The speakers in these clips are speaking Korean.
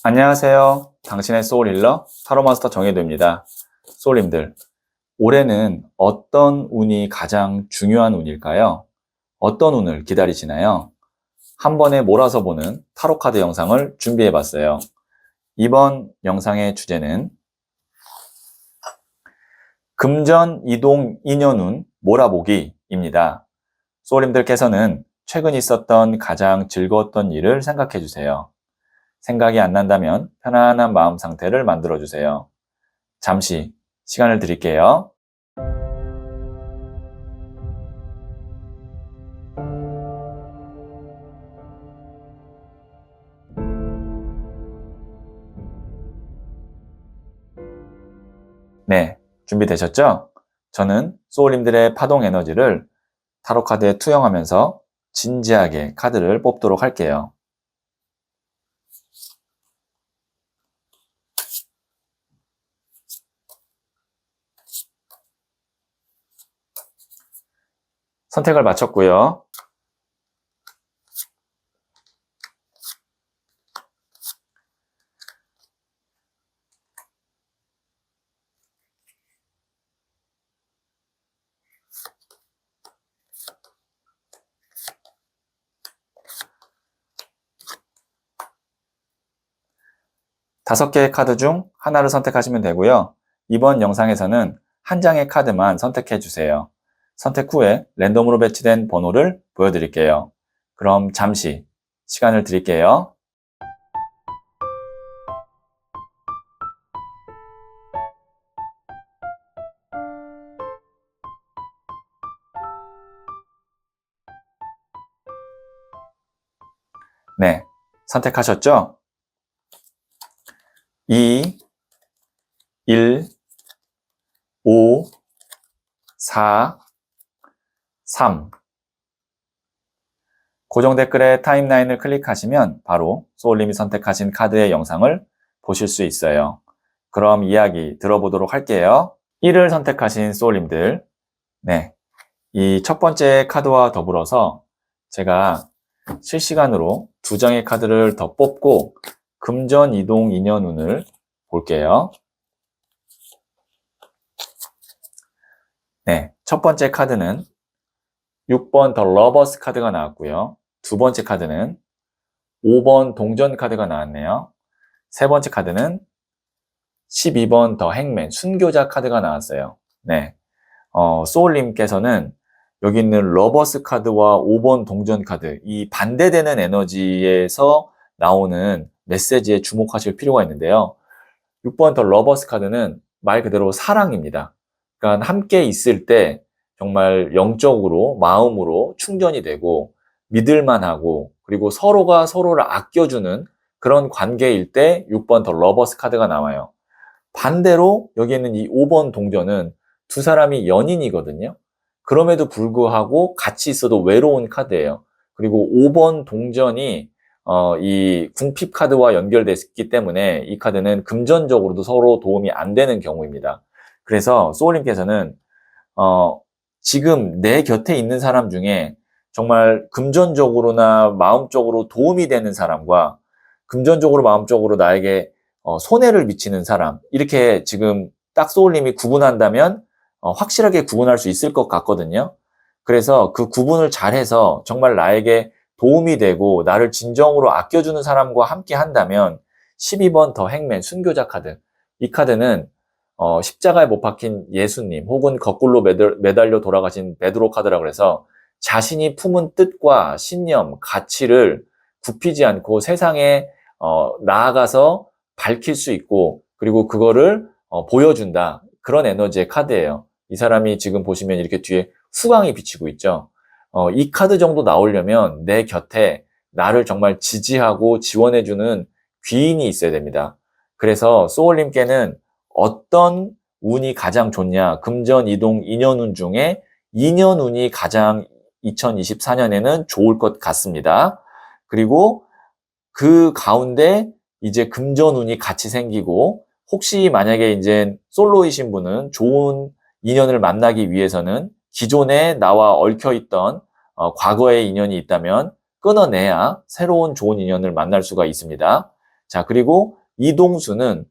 안녕하세요. 당신의 소울힐러 타로마스터 정혜도입니다. 소울님들, 올해는 어떤 운이 가장 중요한 운일까요? 어떤 운을 기다리시나요? 한 번에 몰아서 보는 타로카드 영상을 준비해봤어요. 이번 영상의 주제는 금전 이동 인연운 몰아보기입니다. 소울님들께서는 최근 있었던 가장 즐거웠던 일을 생각해주세요. 생각이 안 난다면 편안한 마음 상태를 만들어주세요. 잠시 시간을 드릴게요. 네, 준비되셨죠? 저는 소울님들의 파동 에너지를 타로카드에 투영하면서 진지하게 카드를 뽑도록 할게요. 선택을 마쳤고요. 다섯 개의 카드 중 하나를 선택하시면 되고요. 이번 영상에서는 한 장의 카드만 선택해 주세요. 선택 후에 랜덤으로 배치된 번호를 보여드릴게요. 그럼 잠시 시간을 드릴게요. 네, 선택하셨죠? 2, 1, 5, 4, 3. 고정 댓글에 타임라인을 클릭하시면 바로 소울님이 선택하신 카드의 영상을 보실 수 있어요. 그럼 이야기 들어보도록 할게요. 1을 선택하신 소울님들, 네, 이 첫 번째 카드와 더불어서 제가 실시간으로 두 장의 카드를 더 뽑고 금전 이동 인연운을 볼게요. 네, 첫 번째 카드는 6번 더 러버스 카드가 나왔고요. 두 번째 카드는 5번 동전 카드가 나왔네요. 세 번째 카드는 12번 더 행맨 순교자 카드가 나왔어요. 네, 소울님께서는 여기 있는 러버스 카드와 5번 동전 카드, 이 반대되는 에너지에서 나오는 메시지에 주목하실 필요가 있는데요. 6번 더 러버스 카드는 말 그대로 사랑입니다. 그러니까 함께 있을 때 정말 영적으로, 마음으로 충전이 되고 믿을만하고 그리고 서로가 서로를 아껴주는 그런 관계일 때 6번 더 러버스 카드가 나와요. 반대로 여기 있는 이 5번 동전은 두 사람이 연인이거든요. 그럼에도 불구하고 같이 있어도 외로운 카드예요. 그리고 5번 동전이 이 궁핍 카드와 연결됐기 때문에 이 카드는 금전적으로도 서로 도움이 안 되는 경우입니다. 그래서 소울님께서는 지금 내 곁에 있는 사람 중에 정말 금전적으로나 마음적으로 도움이 되는 사람과 금전적으로 마음적으로 나에게 손해를 미치는 사람, 이렇게 지금 딱 소울님이 구분한다면 확실하게 구분할 수 있을 것 같거든요. 그래서 그 구분을 잘해서 정말 나에게 도움이 되고 나를 진정으로 아껴주는 사람과 함께 한다면 12번 더 행맨 순교자 카드, 이 카드는 십자가에 못 박힌 예수님 혹은 거꾸로 매달려 돌아가신 베드로 카드라고 해서 자신이 품은 뜻과 신념, 가치를 굽히지 않고 세상에 나아가서 밝힐 수 있고 그리고 그거를 보여준다. 그런 에너지의 카드예요. 이 사람이 지금 보시면 이렇게 뒤에 후광이 비치고 있죠. 이 카드 정도 나오려면 내 곁에 나를 정말 지지하고 지원해주는 귀인이 있어야 됩니다. 그래서 소울님께는 어떤 운이 가장 좋냐? 금전, 이동, 인연운 중에 인연운이 가장 2024년에는 좋을 것 같습니다. 그리고 그 가운데 이제 금전운이 같이 생기고 혹시 만약에 이제 솔로이신 분은 좋은 인연을 만나기 위해서는 기존에 나와 얽혀있던 과거의 인연이 있다면 끊어내야 새로운 좋은 인연을 만날 수가 있습니다. 자, 그리고 이동수는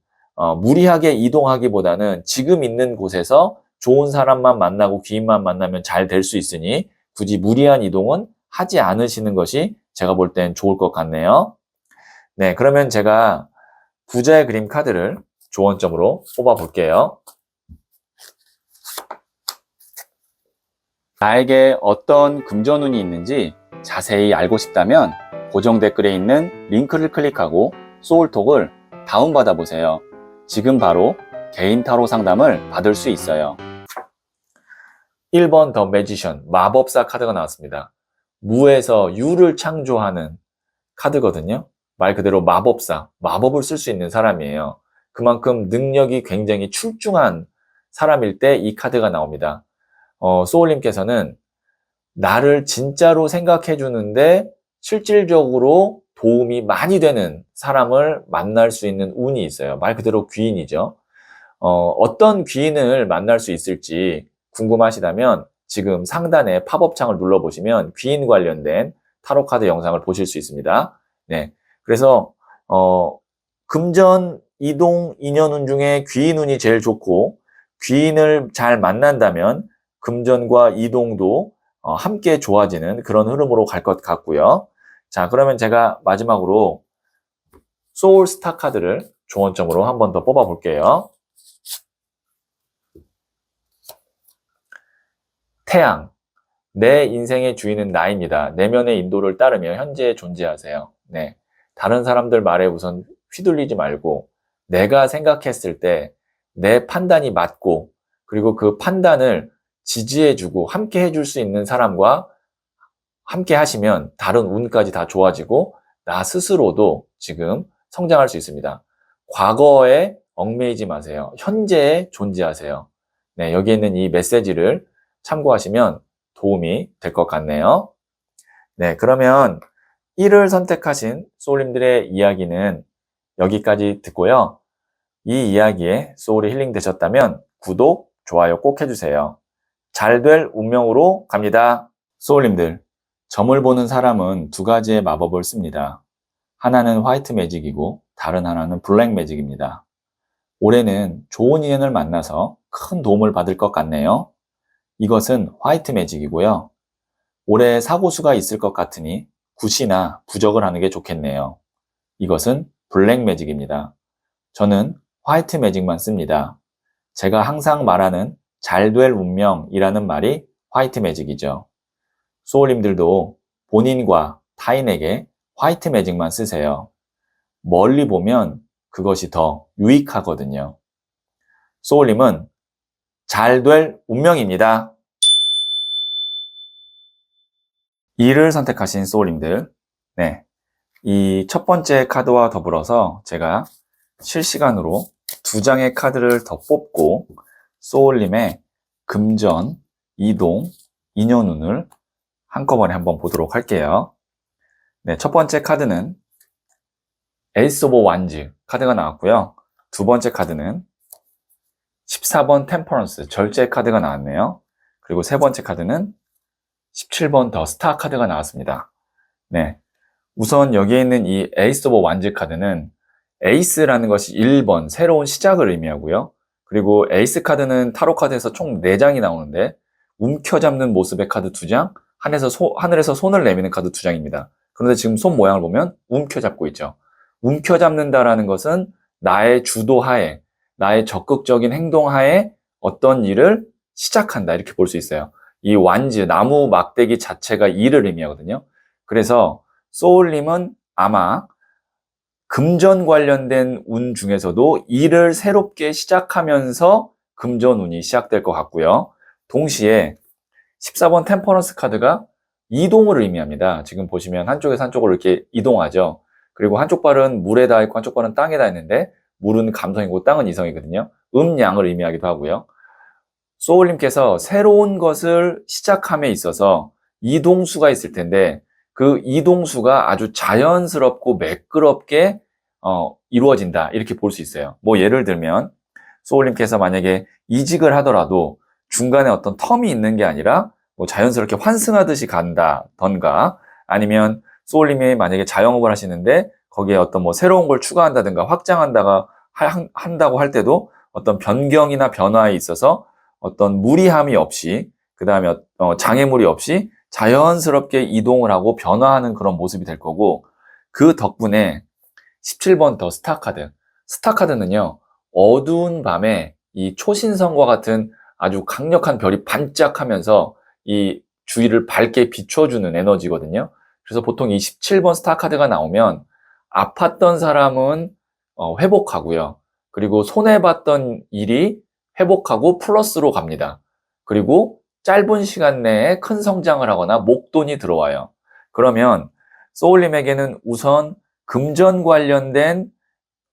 무리하게 이동하기보다는 지금 있는 곳에서 좋은 사람만 만나고 귀인만 만나면 잘 될 수 있으니 굳이 무리한 이동은 하지 않으시는 것이 제가 볼 땐 좋을 것 같네요. 네, 그러면 제가 부자의 그림 카드를 조언점으로 뽑아 볼게요. 나에게 어떤 금전운이 있는지 자세히 알고 싶다면 고정 댓글에 있는 링크를 클릭하고 소울톡을 다운받아 보세요. 지금 바로 개인 타로 상담을 받을 수 있어요. 1번 더 매지션, 마법사 카드가 나왔습니다. 무에서 유를 창조하는 카드거든요. 말 그대로 마법사, 마법을 쓸 수 있는 사람이에요. 그만큼 능력이 굉장히 출중한 사람일 때 이 카드가 나옵니다. 소울님께서는 나를 진짜로 생각해 주는데 실질적으로 도움이 많이 되는 사람을 만날 수 있는 운이 있어요. 말 그대로 귀인이죠. 어떤 귀인을 만날 수 있을지 궁금하시다면 지금 상단에 팝업창을 눌러보시면 귀인 관련된 타로카드 영상을 보실 수 있습니다. 네. 그래서, 금전, 이동, 인연운 중에 귀인운이 제일 좋고, 귀인을 잘 만난다면 금전과 이동도 함께 좋아지는 그런 흐름으로 갈 것 같고요. 자, 그러면 제가 마지막으로 소울스타 카드를 조언점으로 한 번 더 뽑아 볼게요. 태양, 내 인생의 주인은 나입니다. 내면의 인도를 따르며 현재에 존재하세요. 네, 다른 사람들 말에 우선 휘둘리지 말고 내가 생각했을 때 내 판단이 맞고 그리고 그 판단을 지지해주고 함께 해줄 수 있는 사람과 함께 하시면 다른 운까지 다 좋아지고 나 스스로도 지금 성장할 수 있습니다. 과거에 얽매이지 마세요. 현재에 존재하세요. 네, 여기 있는 이 메시지를 참고하시면 도움이 될 것 같네요. 네, 그러면 1을 선택하신 소울님들의 이야기는 여기까지 듣고요. 이 이야기에 소울이 힐링 되셨다면 구독, 좋아요 꼭 해주세요. 잘 될 운명으로 갑니다. 소울님들, 점을 보는 사람은 두 가지의 마법을 씁니다. 하나는 화이트 매직이고 다른 하나는 블랙 매직입니다. 올해는 좋은 인연을 만나서 큰 도움을 받을 것 같네요. 이것은 화이트 매직이고요. 올해 사고수가 있을 것 같으니 굿이나 부적을 하는 게 좋겠네요. 이것은 블랙 매직입니다. 저는 화이트 매직만 씁니다. 제가 항상 말하는 잘 될 운명이라는 말이 화이트 매직이죠. 소울님들도 본인과 타인에게 화이트 매직만 쓰세요. 멀리 보면 그것이 더 유익하거든요. 소울님은 잘 될 운명입니다. 2를 선택하신 소울님들, 네, 이 첫 번째 카드와 더불어서 제가 실시간으로 2장의 카드를 더 뽑고 소울님의 금전, 이동, 인연운을 한꺼번에 한번 보도록 할게요. 네, 첫 번째 카드는 에이스 오브 완즈 카드가 나왔고요. 두 번째 카드는 14번 템퍼런스 절제 카드가 나왔네요. 그리고 세 번째 카드는 17번 더 스타 카드가 나왔습니다. 네, 우선 여기에 있는 이 에이스 오브 완즈 카드는 에이스라는 것이 1번 새로운 시작을 의미하고요. 그리고 에이스 카드는 타로 카드에서 총 4장이 나오는데 움켜잡는 모습의 카드 2장, 하늘에서 손을 내미는 카드 2장입니다. 그런데 지금 손 모양을 보면 움켜잡고 있죠. 움켜잡는다라는 것은 나의 주도하에, 나의 적극적인 행동하에 어떤 일을 시작한다 이렇게 볼 수 있어요. 이 완즈, 나무 막대기 자체가 일을 의미하거든요. 그래서 소울님은 아마 금전 관련된 운 중에서도 일을 새롭게 시작하면서 금전운이 시작될 것 같고요. 동시에 14번 템퍼런스 카드가 이동을 의미합니다. 지금 보시면 한쪽에서 한쪽으로 이렇게 이동하죠. 그리고 한쪽 발은 물에 닿아 있고 한쪽 발은 땅에 닿아 있는데 물은 감성이고 땅은 이성이거든요. 음양을 의미하기도 하고요. 소울님께서 새로운 것을 시작함에 있어서 이동수가 있을 텐데 그 이동수가 아주 자연스럽고 매끄럽게 이루어진다 이렇게 볼 수 있어요. 뭐 예를 들면 소울님께서 만약에 이직을 하더라도 중간에 어떤 텀이 있는 게 아니라 뭐 자연스럽게 환승하듯이 간다던가 아니면 소울님이 만약에 자영업을 하시는데 거기에 어떤 뭐 새로운 걸 추가한다든가 한다고 할 때도 어떤 변경이나 변화에 있어서 어떤 무리함이 없이, 그 다음에 장애물이 없이 자연스럽게 이동을 하고 변화하는 그런 모습이 될 거고, 그 덕분에 17번 더 스타카드. 스타카드는요, 어두운 밤에 이 초신성과 같은 아주 강력한 별이 반짝하면서 이 주위를 밝게 비춰주는 에너지거든요. 그래서 보통 이 17번 스타카드가 나오면 아팠던 사람은 회복하고요. 그리고 손해봤던 일이 회복하고 플러스로 갑니다. 그리고 짧은 시간 내에 큰 성장을 하거나 목돈이 들어와요. 그러면 소울님에게는 우선 금전 관련된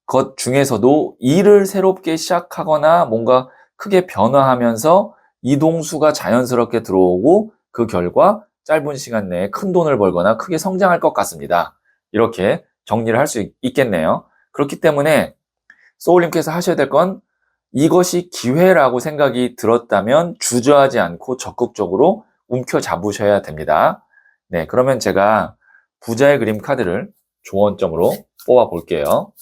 것 중에서도 일을 새롭게 시작하거나 뭔가 크게 변화하면서 이동수가 자연스럽게 들어오고, 그 결과 짧은 시간 내에 큰 돈을 벌거나 크게 성장할 것 같습니다. 이렇게 정리를 할 수 있겠네요. 그렇기 때문에 소울님께서 하셔야 될 건, 이것이 기회라고 생각이 들었다면 주저하지 않고 적극적으로 움켜잡으셔야 됩니다. 네, 그러면 제가 부자의 그림 카드를 조언점으로 뽑아 볼게요.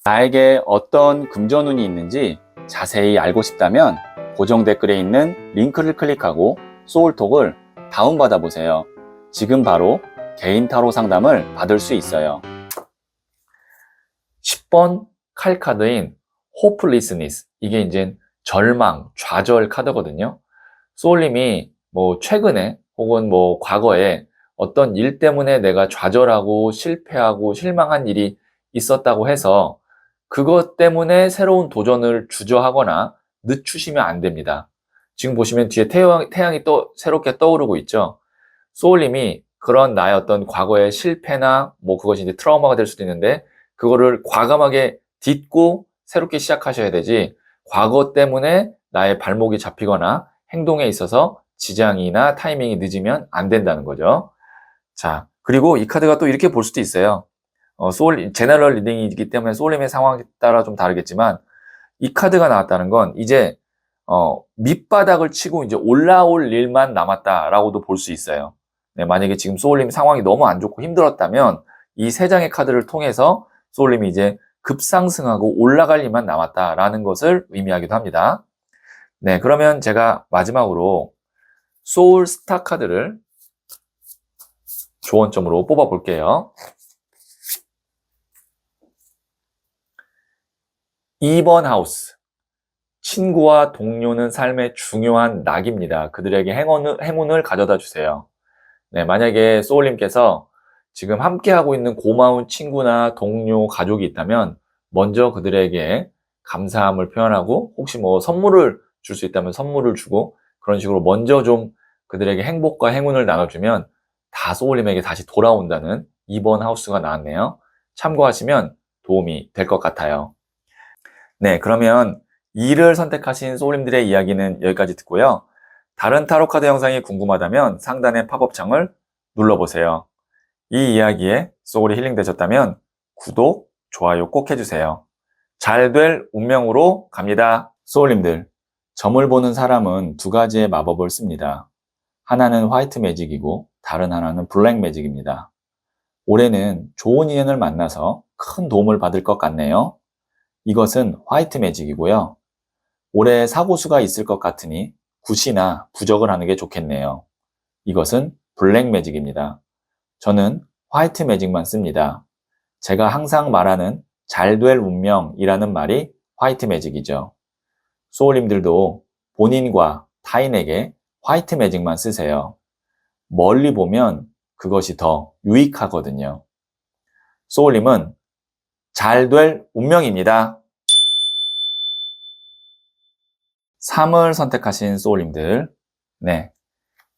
나에게 어떤 금전운이 있는지 자세히 알고 싶다면 고정 댓글에 있는 링크를 클릭하고 소울톡을 다운받아 보세요. 지금 바로 개인 타로 상담을 받을 수 있어요. 10번 칼 카드인 hopelessness, 이게 이제 절망, 좌절 카드거든요. 소울님이 뭐 최근에 혹은 뭐 과거에 어떤 일 때문에 내가 좌절하고 실패하고 실망한 일이 있었다고 해서 그것 때문에 새로운 도전을 주저하거나 늦추시면 안 됩니다. 지금 보시면 뒤에 태양이 또 새롭게 떠오르고 있죠. 소울님이 그런 나의 어떤 과거의 실패나 뭐 그것이 이제 트라우마가 될 수도 있는데, 그거를 과감하게 딛고 새롭게 시작하셔야 되지, 과거 때문에 나의 발목이 잡히거나 행동에 있어서 지장이나 타이밍이 늦으면 안 된다는 거죠. 자, 그리고 이 카드가 또 이렇게 볼 수도 있어요. 제너럴 리딩이기 때문에 소울님의 상황에 따라 좀 다르겠지만, 이 카드가 나왔다는 건 이제 밑바닥을 치고 이제 올라올 일만 남았다라고도 볼 수 있어요. 네, 만약에 지금 소울님 상황이 너무 안 좋고 힘들었다면 이 세 장의 카드를 통해서 소울님이 이제 급상승하고 올라갈 일만 남았다라는 것을 의미하기도 합니다. 네, 그러면 제가 마지막으로 소울 스타 카드를 조언점으로 뽑아 볼게요. 2번 하우스. 친구와 동료는 삶의 중요한 낙입니다. 그들에게 행운을 가져다 주세요. 네, 만약에 소울님께서 지금 함께하고 있는 고마운 친구나 동료, 가족이 있다면 먼저 그들에게 감사함을 표현하고, 혹시 뭐 선물을 줄 수 있다면 선물을 주고, 그런 식으로 먼저 좀 그들에게 행복과 행운을 나눠주면 다 소울님에게 다시 돌아온다는 2번 하우스가 나왔네요. 참고하시면 도움이 될 것 같아요. 네, 그러면 2를 선택하신 소울님들의 이야기는 여기까지 듣고요. 다른 타로카드 영상이 궁금하다면 상단의 팝업 창을 눌러보세요. 이 이야기에 소울이 힐링되셨다면 구독, 좋아요 꼭 해주세요. 잘 될 운명으로 갑니다. 소울님들, 점을 보는 사람은 두 가지의 마법을 씁니다. 하나는 화이트 매직이고 다른 하나는 블랙 매직입니다. 올해는 좋은 인연을 만나서 큰 도움을 받을 것 같네요. 이것은 화이트 매직이고요. 올해 사고수가 있을 것 같으니 굿이나 부적을 하는 게 좋겠네요. 이것은 블랙 매직입니다. 저는 화이트 매직만 씁니다. 제가 항상 말하는 잘 될 운명이라는 말이 화이트 매직이죠. 소울님들도 본인과 타인에게 화이트 매직만 쓰세요. 멀리 보면 그것이 더 유익하거든요. 소울님은 잘 될 운명입니다. 3을 선택하신 소울님들, 네,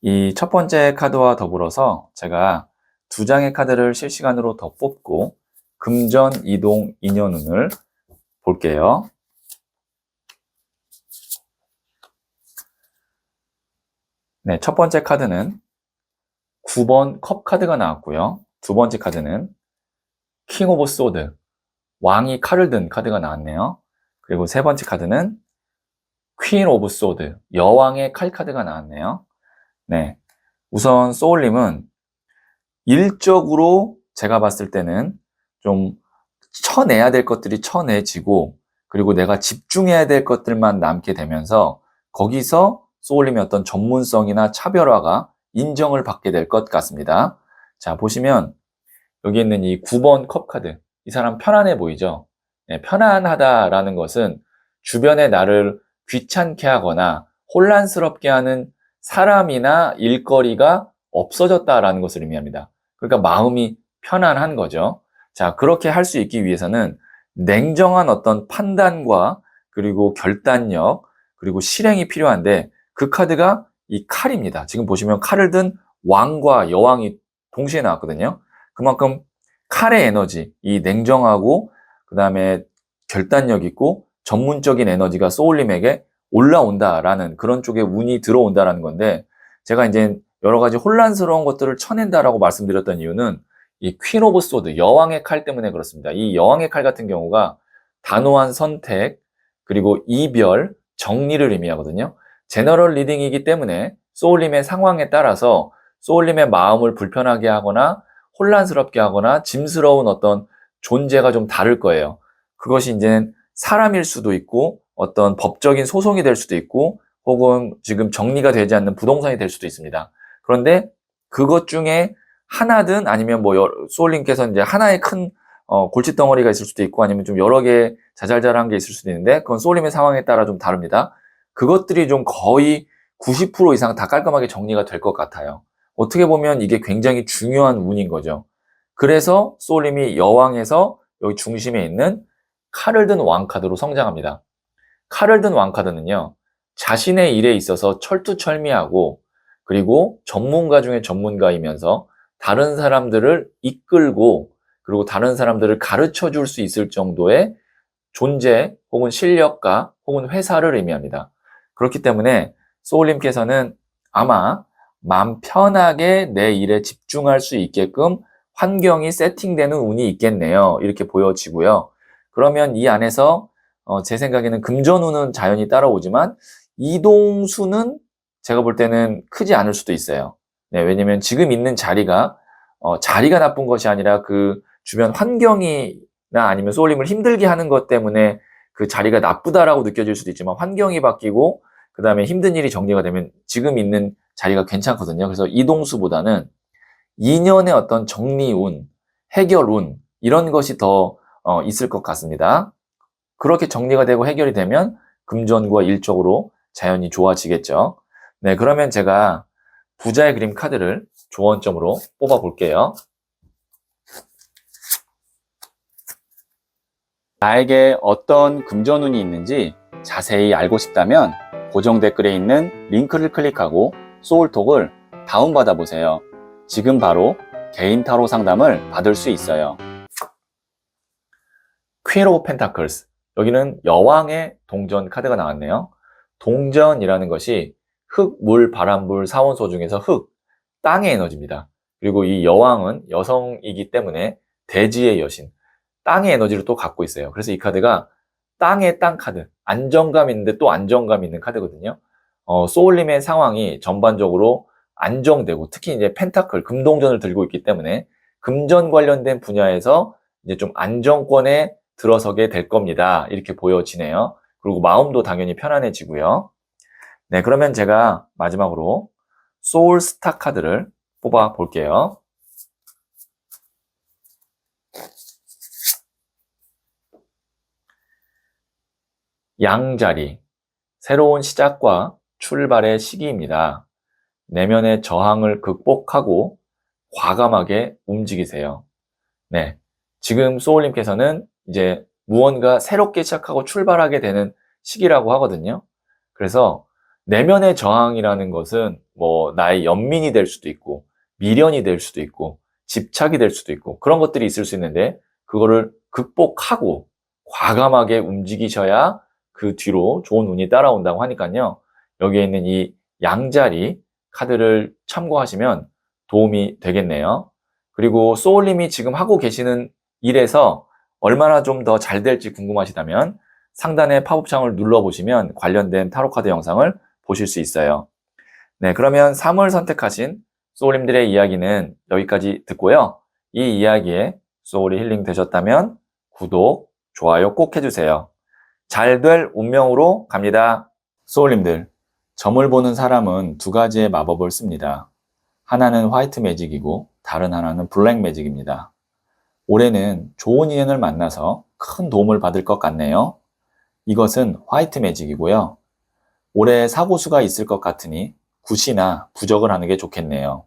이 첫 번째 카드와 더불어서 제가 두 장의 카드를 실시간으로 더 뽑고 금전, 이동, 인연운을 볼게요. 네, 첫 번째 카드는 9번 컵 카드가 나왔고요. 두 번째 카드는 킹 오브 소드, 왕이 칼을 든 카드가 나왔네요. 그리고 세 번째 카드는 퀸 오브 소드, 여왕의 칼 카드가 나왔네요. 네, 우선 소울님은 일적으로 제가 봤을 때는 좀 쳐내야 될 것들이 쳐내지고, 그리고 내가 집중해야 될 것들만 남게 되면서 거기서 소울님의 어떤 전문성이나 차별화가 인정을 받게 될 것 같습니다. 자, 보시면 여기 있는 이 9번 컵 카드, 이 사람 편안해 보이죠? 네, 편안하다라는 것은 주변에 나를 귀찮게 하거나 혼란스럽게 하는 사람이나 일거리가 없어졌다라는 것을 의미합니다. 그러니까 마음이 편안한 거죠. 자, 그렇게 할 수 있기 위해서는 냉정한 어떤 판단과 그리고 결단력, 그리고 실행이 필요한데, 그 카드가 이 칼입니다. 지금 보시면 칼을 든 왕과 여왕이 동시에 나왔거든요. 그만큼 칼의 에너지, 이 냉정하고 그 다음에 결단력 있고 전문적인 에너지가 소울님에게 올라온다라는, 그런 쪽에 운이 들어온다라는 건데, 제가 이제 여러 가지 혼란스러운 것들을 쳐낸다라고 말씀드렸던 이유는 이 퀸 오브 소드, 여왕의 칼 때문에 그렇습니다. 이 여왕의 칼 같은 경우가 단호한 선택, 그리고 이별, 정리를 의미하거든요. 제너럴 리딩이기 때문에 소울님의 상황에 따라서 소울님의 마음을 불편하게 하거나 혼란스럽게 하거나 짐스러운 어떤 존재가 좀 다를 거예요. 그것이 이제는 사람일 수도 있고 어떤 법적인 소송이 될 수도 있고 혹은 지금 정리가 되지 않는 부동산이 될 수도 있습니다. 그런데 그것 중에 하나든 아니면 뭐 소울님께서 이제 하나의 큰 골칫덩어리가 있을 수도 있고 아니면 좀 여러 개 자잘자잘한 게 있을 수도 있는데, 그건 소울님의 상황에 따라 좀 다릅니다. 그것들이 좀 거의 90% 이상 다 깔끔하게 정리가 될 것 같아요. 어떻게 보면 이게 굉장히 중요한 운인 거죠. 그래서 소울님이 여왕에서 여기 중심에 있는 칼을 든 왕카드로 성장합니다. 칼을 든 왕카드는요, 자신의 일에 있어서 철두철미하고 그리고 전문가 중에 전문가이면서 다른 사람들을 이끌고 그리고 다른 사람들을 가르쳐 줄 수 있을 정도의 존재 혹은 실력가 혹은 회사를 의미합니다. 그렇기 때문에 소울님께서는 아마 마음 편하게 내 일에 집중할 수 있게끔 환경이 세팅되는 운이 있겠네요. 이렇게 보여지고요. 그러면 이 안에서 제 생각에는 금전운은 자연히 따라오지만 이동수는 제가 볼 때는 크지 않을 수도 있어요. 네, 왜냐면 지금 있는 자리가 자리가 나쁜 것이 아니라 그 주변 환경이나 아니면 소울님을 힘들게 하는 것 때문에 그 자리가 나쁘다라고 느껴질 수도 있지만, 환경이 바뀌고 그 다음에 힘든 일이 정리가 되면 지금 있는 자리가 괜찮거든요. 그래서 이동수보다는 2년의 어떤 정리운, 해결운, 이런 것이 더 있을 것 같습니다. 그렇게 정리가 되고 해결이 되면 금전과 일적으로 자연히 좋아지겠죠. 네, 그러면 제가 부자의 그림 카드를 조언점으로 뽑아 볼게요. 나에게 어떤 금전운이 있는지 자세히 알고 싶다면 고정 댓글에 있는 링크를 클릭하고 소울톡을 다운받아 보세요. 지금 바로 개인 타로 상담을 받을 수 있어요. 퀸 오브 펜타클스, 여기는 여왕의 동전 카드가 나왔네요. 동전이라는 것이 흙, 물, 바람, 불, 사원소 중에서 흙, 땅의 에너지입니다. 그리고 이 여왕은 여성이기 때문에 대지의 여신, 땅의 에너지를 또 갖고 있어요. 그래서 이 카드가 땅의 땅 카드, 안정감 있는데 또 안정감 있는 카드거든요. 소울님의 상황이 전반적으로 안정되고, 특히 이제 펜타클, 금동전을 들고 있기 때문에 금전 관련된 분야에서 이제 좀 안정권에 들어서게 될 겁니다. 이렇게 보여지네요. 그리고 마음도 당연히 편안해지고요. 네, 그러면 제가 마지막으로 소울 스타 카드를 뽑아 볼게요. 양자리, 새로운 시작과 출발의 시기입니다. 내면의 저항을 극복하고 과감하게 움직이세요. 네, 지금 소울님께서는 이제 무언가 새롭게 시작하고 출발하게 되는 시기라고 하거든요. 그래서 내면의 저항이라는 것은 뭐 나의 연민이 될 수도 있고 미련이 될 수도 있고 집착이 될 수도 있고 그런 것들이 있을 수 있는데, 그거를 극복하고 과감하게 움직이셔야 그 뒤로 좋은 운이 따라온다고 하니까요. 여기에 있는 이 양자리 카드를 참고하시면 도움이 되겠네요. 그리고 소울님이 지금 하고 계시는 일에서 얼마나 좀 더 잘 될지 궁금하시다면 상단의 팝업창을 눌러보시면 관련된 타로카드 영상을 보실 수 있어요. 네, 그러면 3월 선택하신 소울님들의 이야기는 여기까지 듣고요. 이 이야기에 소울이 힐링 되셨다면 구독, 좋아요 꼭 해주세요. 잘 될 운명으로 갑니다. 소울님들, 점을 보는 사람은 두 가지의 마법을 씁니다. 하나는 화이트 매직이고 다른 하나는 블랙 매직입니다. 올해는 좋은 인연을 만나서 큰 도움을 받을 것 같네요. 이것은 화이트 매직이고요. 올해 사고수가 있을 것 같으니 굿이나 부적을 하는 게 좋겠네요.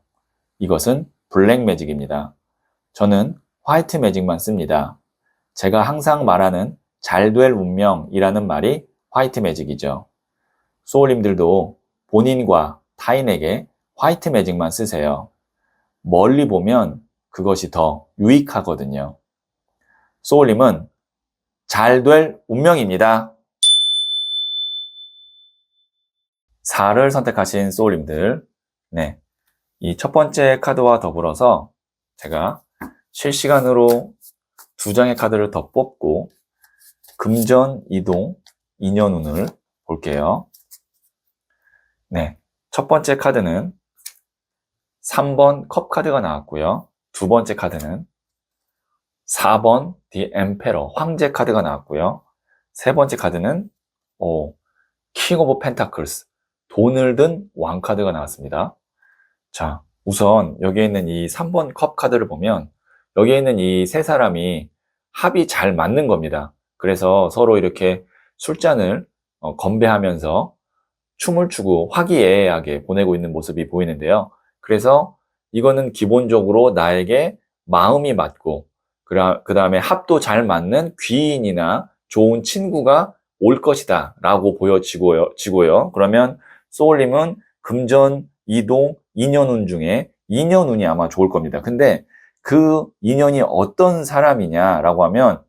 이것은 블랙 매직입니다. 저는 화이트 매직만 씁니다. 제가 항상 말하는 잘 될 운명이라는 말이 화이트 매직이죠. 소울님들도 본인과 타인에게 화이트 매직만 쓰세요. 멀리 보면 그것이 더 유익하거든요. 소울님은 잘 될 운명입니다. 4를 선택하신 소울님들, 네, 이 첫 번째 카드와 더불어서 제가 실시간으로 2장의 카드를 더 뽑고 금전, 이동, 인연운을 볼게요. 네, 첫 번째 카드는 3번 컵 카드가 나왔고요. 두 번째 카드는 4번 The Emperor 황제 카드가 나왔고요. 세 번째 카드는 King of Pentacles 돈을 든 왕 카드가 나왔습니다. 자, 우선 여기에 있는 이 3번 컵 카드를 보면 여기에 있는 이 세 사람이 합이 잘 맞는 겁니다. 그래서 서로 이렇게 술잔을 건배하면서 춤을 추고 화기애애하게 보내고 있는 모습이 보이는데요. 그래서 이거는 기본적으로 나에게 마음이 맞고 그 다음에 합도 잘 맞는 귀인이나 좋은 친구가 올 것이다 라고 보여지고요. 그러면 소울님은 금전, 이동, 인연운 중에 인연운이 아마 좋을 겁니다. 근데 그 인연이 어떤 사람이냐라고 하면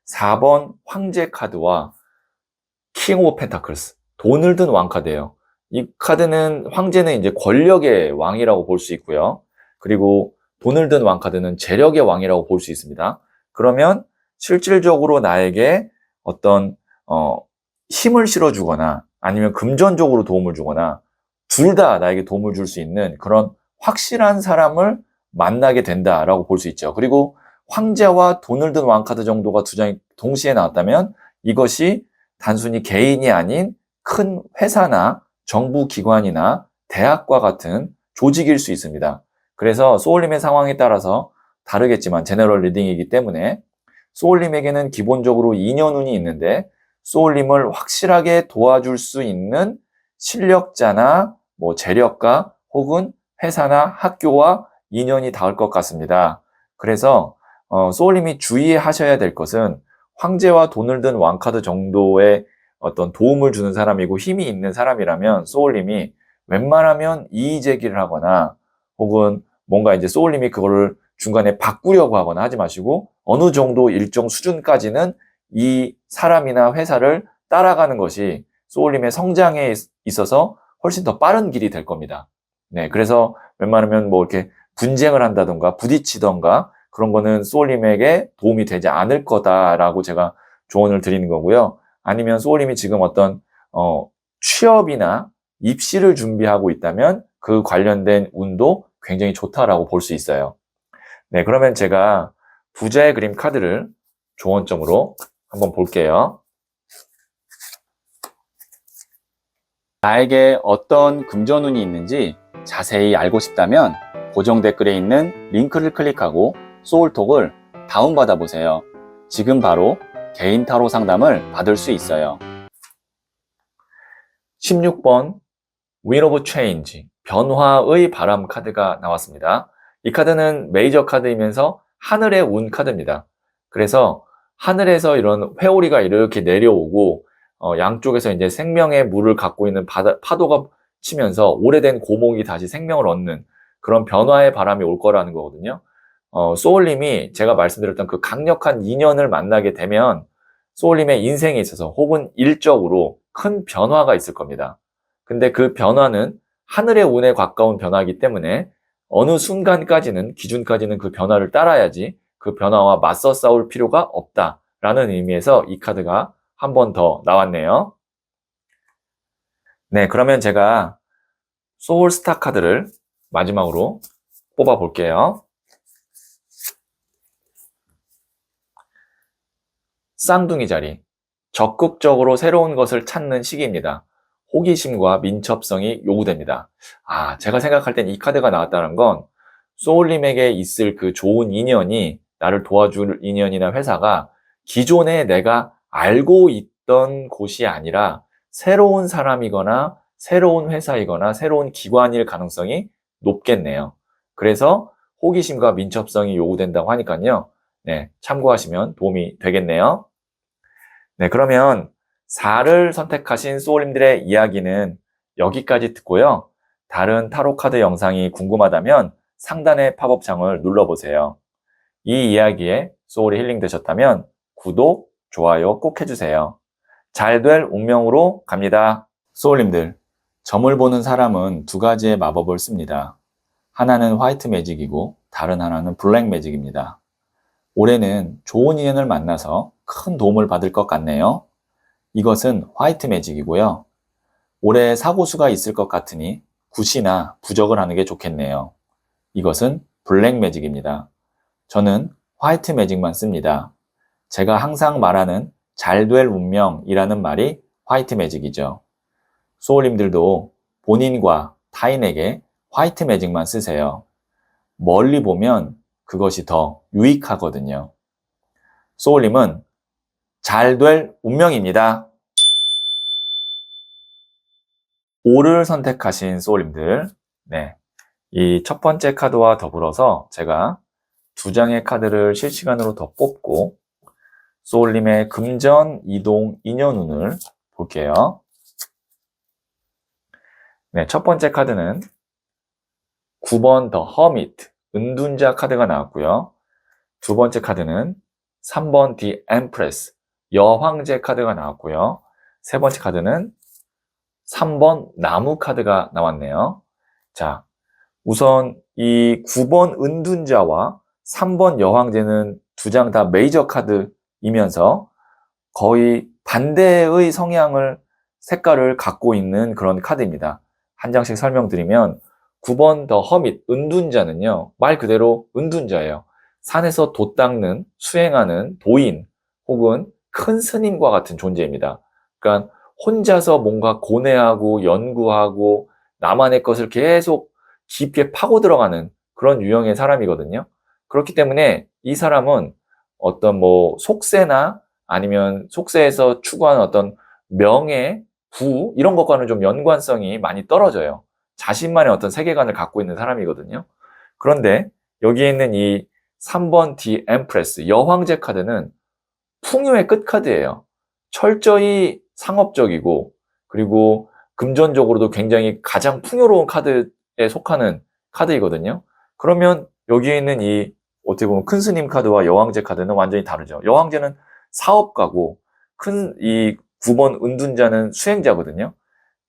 4번 황제 카드와 킹 오브 펜타클스 돈을 든 왕 카드예요. 이 카드는 황제는 이제 권력의 왕이라고 볼 수 있고요. 그리고 돈을 든 왕 카드는 재력의 왕이라고 볼 수 있습니다. 그러면 실질적으로 나에게 어떤 힘을 실어주거나 아니면 금전적으로 도움을 주거나 둘 다 나에게 도움을 줄 수 있는 그런 확실한 사람을 만나게 된다라고 볼 수 있죠. 그리고 황제와 돈을 든 왕 카드 정도가 두 장이 동시에 나왔다면 이것이 단순히 개인이 아닌 큰 회사나 정부 기관이나 대학과 같은 조직일 수 있습니다. 그래서 소울님의 상황에 따라서 다르겠지만 제너럴 리딩이기 때문에 소울님에게는 기본적으로 인연운이 있는데 소울님을 확실하게 도와줄 수 있는 실력자나 재력가 혹은 회사나 학교와 인연이 닿을 것 같습니다. 그래서 소울님이 주의하셔야 될 것은 황제와 돈을 든 왕카드 정도의 어떤 도움을 주는 사람이고 힘이 있는 사람이라면 소울님이 웬만하면 이의제기를 하거나 혹은 뭔가 이제 소울님이 그거를 중간에 바꾸려고 하거나 하지 마시고 어느 정도 일정 수준까지는 이 사람이나 회사를 따라가는 것이 소울님의 성장에 있어서 훨씬 더 빠른 길이 될 겁니다. 네, 그래서 웬만하면 이렇게 분쟁을 한다던가 부딪히던가 그런 거는 소울님에게 도움이 되지 않을 거다라고 제가 조언을 드리는 거고요. 아니면 소울님이 지금 어떤 취업이나 입시를 준비하고 있다면 그 관련된 운도 굉장히 좋다라고 볼 수 있어요. 네, 그러면 제가 부자의 그림 카드를 조언점으로 한번 볼게요. 나에게 어떤 금전운이 있는지 자세히 알고 싶다면 고정 댓글에 있는 링크를 클릭하고 소울톡을 다운받아 보세요. 지금 바로 개인 타로 상담을 받을 수 있어요. 16번 Wind of Change 변화의 바람 카드가 나왔습니다. 이 카드는 메이저 카드이면서 하늘의 운 카드입니다. 그래서 하늘에서 이런 회오리가 이렇게 내려오고 양쪽에서 이제 생명의 물을 갖고 있는 파도가 치면서 오래된 고목이 다시 생명을 얻는 그런 변화의 바람이 올 거라는 거거든요. 소울님이 제가 말씀드렸던 그 강력한 인연을 만나게 되면 소울님의 인생에 있어서 혹은 일적으로 큰 변화가 있을 겁니다. 근데 그 변화는 하늘의 운에 가까운 변화이기 때문에 어느 순간까지는, 기준까지는 그 변화를 따라야지 그 변화와 맞서 싸울 필요가 없다라는 의미에서 이 카드가 한 번 더 나왔네요. 네, 그러면 제가 소울스타 카드를 마지막으로 뽑아 볼게요. 쌍둥이 자리. 적극적으로 새로운 것을 찾는 시기입니다. 호기심과 민첩성이 요구됩니다. 제가 생각할 땐 이 카드가 나왔다는 건 소울님에게 있을 그 좋은 인연이, 나를 도와줄 인연이나 회사가 기존에 내가 알고 있던 곳이 아니라 새로운 사람이거나 새로운 회사이거나 새로운 기관일 가능성이 높겠네요. 그래서 호기심과 민첩성이 요구된다고 하니까요. 네, 참고하시면 도움이 되겠네요. 네, 그러면 4를 선택하신 소울님들의 이야기는 여기까지 듣고요. 다른 타로 카드 영상이 궁금하다면 상단의 팝업창을 눌러보세요. 이 이야기에 소울이 힐링 되셨다면 구독, 좋아요 꼭 해주세요. 잘 될 운명으로 갑니다. 소울님들, 점을 보는 사람은 두 가지의 마법을 씁니다. 하나는 화이트 매직이고 다른 하나는 블랙 매직입니다. 올해는 좋은 인연을 만나서 큰 도움을 받을 것 같네요. 이것은 화이트 매직이고요. 올해 사고수가 있을 것 같으니 굿이나 부적을 하는 게 좋겠네요. 이것은 블랙 매직입니다. 저는 화이트 매직만 씁니다. 제가 항상 말하는 잘 될 운명이라는 말이 화이트 매직이죠. 소울님들도 본인과 타인에게 화이트 매직만 쓰세요. 멀리 보면 그것이 더 유익하거든요. 소울님은 잘 될 운명입니다. 5를 선택하신 소울님들, 네, 이 첫 번째 카드와 더불어서 제가 두 장의 카드를 실시간으로 더 뽑고 소울님의 금전, 이동, 인연운을 볼게요. 네, 첫 번째 카드는 9번 더 허미트, 은둔자 카드가 나왔고요. 두 번째 카드는 3번 디 엠프레스, 여황제 카드가 나왔고요. 세 번째 카드는 3번 나무 카드가 나왔네요. 자, 우선 이 9번 은둔자와 3번 여황제는 두 장 다 메이저 카드이면서 거의 반대의 성향을, 색깔을 갖고 있는 그런 카드입니다. 한 장씩 설명드리면 9번 더 허밋, 은둔자는요, 말 그대로 은둔자예요. 산에서 돛 닦는, 수행하는 도인 혹은 큰 스님과 같은 존재입니다. 그러니까 혼자서 뭔가 고뇌하고 연구하고 나만의 것을 계속 깊게 파고 들어가는 그런 유형의 사람이거든요. 그렇기 때문에 이 사람은 어떤 속세나 아니면 속세에서 추구하는 어떤 명예, 부 이런 것과는 좀 연관성이 많이 떨어져요. 자신만의 어떤 세계관을 갖고 있는 사람이거든요. 그런데 여기에 있는 이 3번 디 엠프레스, 여황제 카드는 풍요의 끝 카드예요. 철저히 상업적이고 그리고 금전적으로도 굉장히 가장 풍요로운 카드에 속하는 카드이거든요. 그러면 여기에 있는 이 어떻게 보면 큰 스님 카드와 여황제 카드는 완전히 다르죠. 여황제는 사업가고 큰 이 9번 은둔자는 수행자거든요.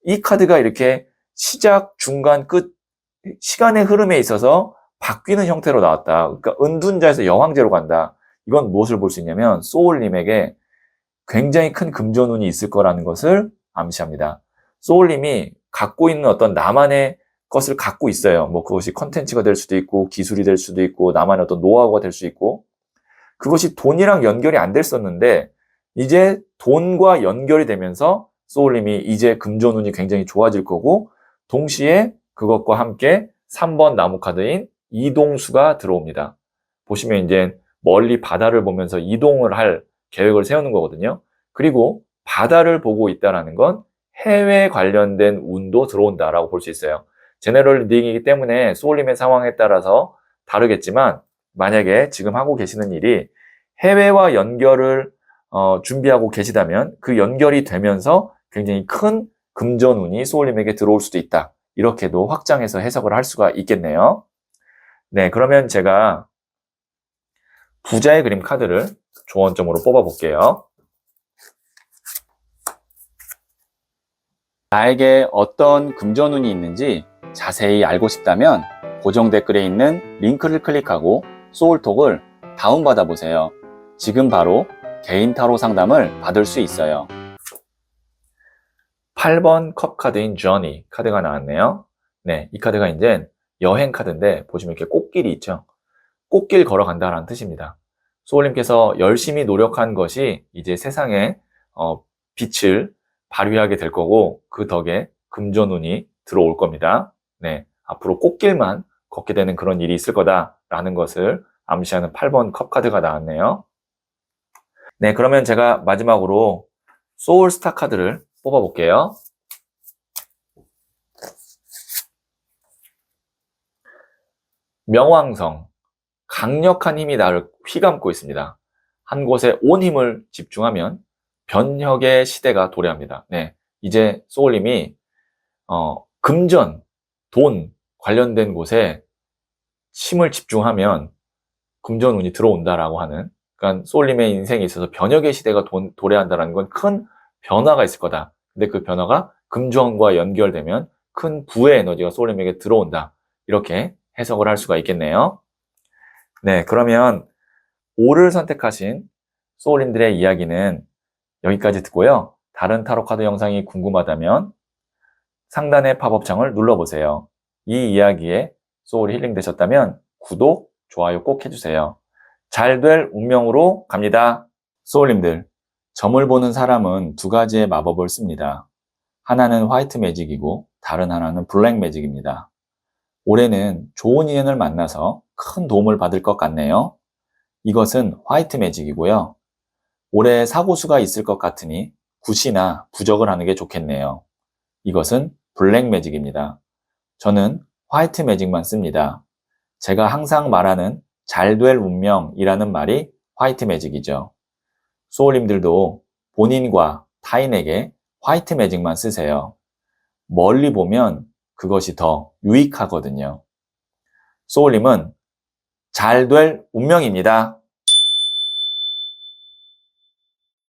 이 카드가 이렇게 시작, 중간, 끝 시간의 흐름에 있어서 바뀌는 형태로 나왔다. 그러니까 은둔자에서 여황제로 간다. 이건 무엇을 볼 수 있냐면 소울님에게 굉장히 큰 금전운이 있을 거라는 것을 암시합니다. 소울님이 갖고 있는 어떤 나만의 것을 갖고 있어요. 그것이 컨텐츠가 될 수도 있고 기술이 될 수도 있고 나만의 어떤 노하우가 될 수 있고 그것이 돈이랑 연결이 안 됐었는데 이제 돈과 연결이 되면서 소울님이 이제 금전운이 굉장히 좋아질 거고 동시에 그것과 함께 3번 나무 카드인 이동수가 들어옵니다. 보시면 이제 멀리 바다를 보면서 이동을 할 계획을 세우는 거거든요. 그리고 바다를 보고 있다는 건 해외 관련된 운도 들어온다라고 볼 수 있어요. 제너럴 리딩이기 때문에 소울님의 상황에 따라서 다르겠지만 만약에 지금 하고 계시는 일이 해외와 연결을 준비하고 계시다면 그 연결이 되면서 굉장히 큰 금전운이 소울님에게 들어올 수도 있다. 이렇게도 확장해서 해석을 할 수가 있겠네요. 네, 그러면 제가 부자의 그림 카드를 조언점으로 뽑아볼게요. 나에게 어떤 금전운이 있는지 자세히 알고 싶다면 고정 댓글에 있는 링크를 클릭하고 소울톡을 다운받아 보세요. 지금 바로 개인 타로 상담을 받을 수 있어요. 8번 컵 카드인 Johnny 카드가 나왔네요. 네, 이 카드가 이제 여행 카드인데 보시면 이렇게 꽃길이 있죠. 꽃길 걸어간다라는 뜻입니다. 소울님께서 열심히 노력한 것이 이제 세상에 빛을 발휘하게 될 거고 그 덕에 금전운이 들어올 겁니다. 네, 앞으로 꽃길만 걷게 되는 그런 일이 있을 거다라는 것을 암시하는 8번 컵 카드가 나왔네요. 네, 그러면 제가 마지막으로 소울스타 카드를 뽑아볼게요. 명왕성, 강력한 힘이 나를 휘감고 있습니다. 한 곳에 온 힘을 집중하면 변혁의 시대가 도래합니다. 네, 이제 소울님이 금전, 돈 관련된 곳에 힘을 집중하면 금전운이 들어온다라고 하는, 그러니까 소울님의 인생에 있어서 변혁의 시대가 도래한다는 건 큰 변화가 있을 거다. 근데 그 변화가 금전과 연결되면 큰 부의 에너지가 소울님에게 들어온다. 이렇게 해석을 할 수가 있겠네요. 네, 그러면 5를 선택하신 소울님들의 이야기는 여기까지 듣고요. 다른 타로 카드 영상이 궁금하다면 상단의 팝업창을 눌러보세요. 이 이야기에 소울이 힐링되셨다면 구독, 좋아요 꼭 해주세요. 잘 될 운명으로 갑니다. 소울님들, 점을 보는 사람은 두 가지의 마법을 씁니다. 하나는 화이트 매직이고 다른 하나는 블랙 매직입니다. 올해는 좋은 인연을 만나서 큰 도움을 받을 것 같네요. 이것은 화이트 매직이고요. 올해 사고수가 있을 것 같으니 굿이나 부적을 하는 게 좋겠네요. 이것은 블랙 매직입니다. 저는 화이트 매직만 씁니다. 제가 항상 말하는 잘 될 운명이라는 말이 화이트 매직이죠. 소울님들도 본인과 타인에게 화이트 매직만 쓰세요. 멀리 보면 그것이 더 유익하거든요. 소울님은 잘 될 운명입니다.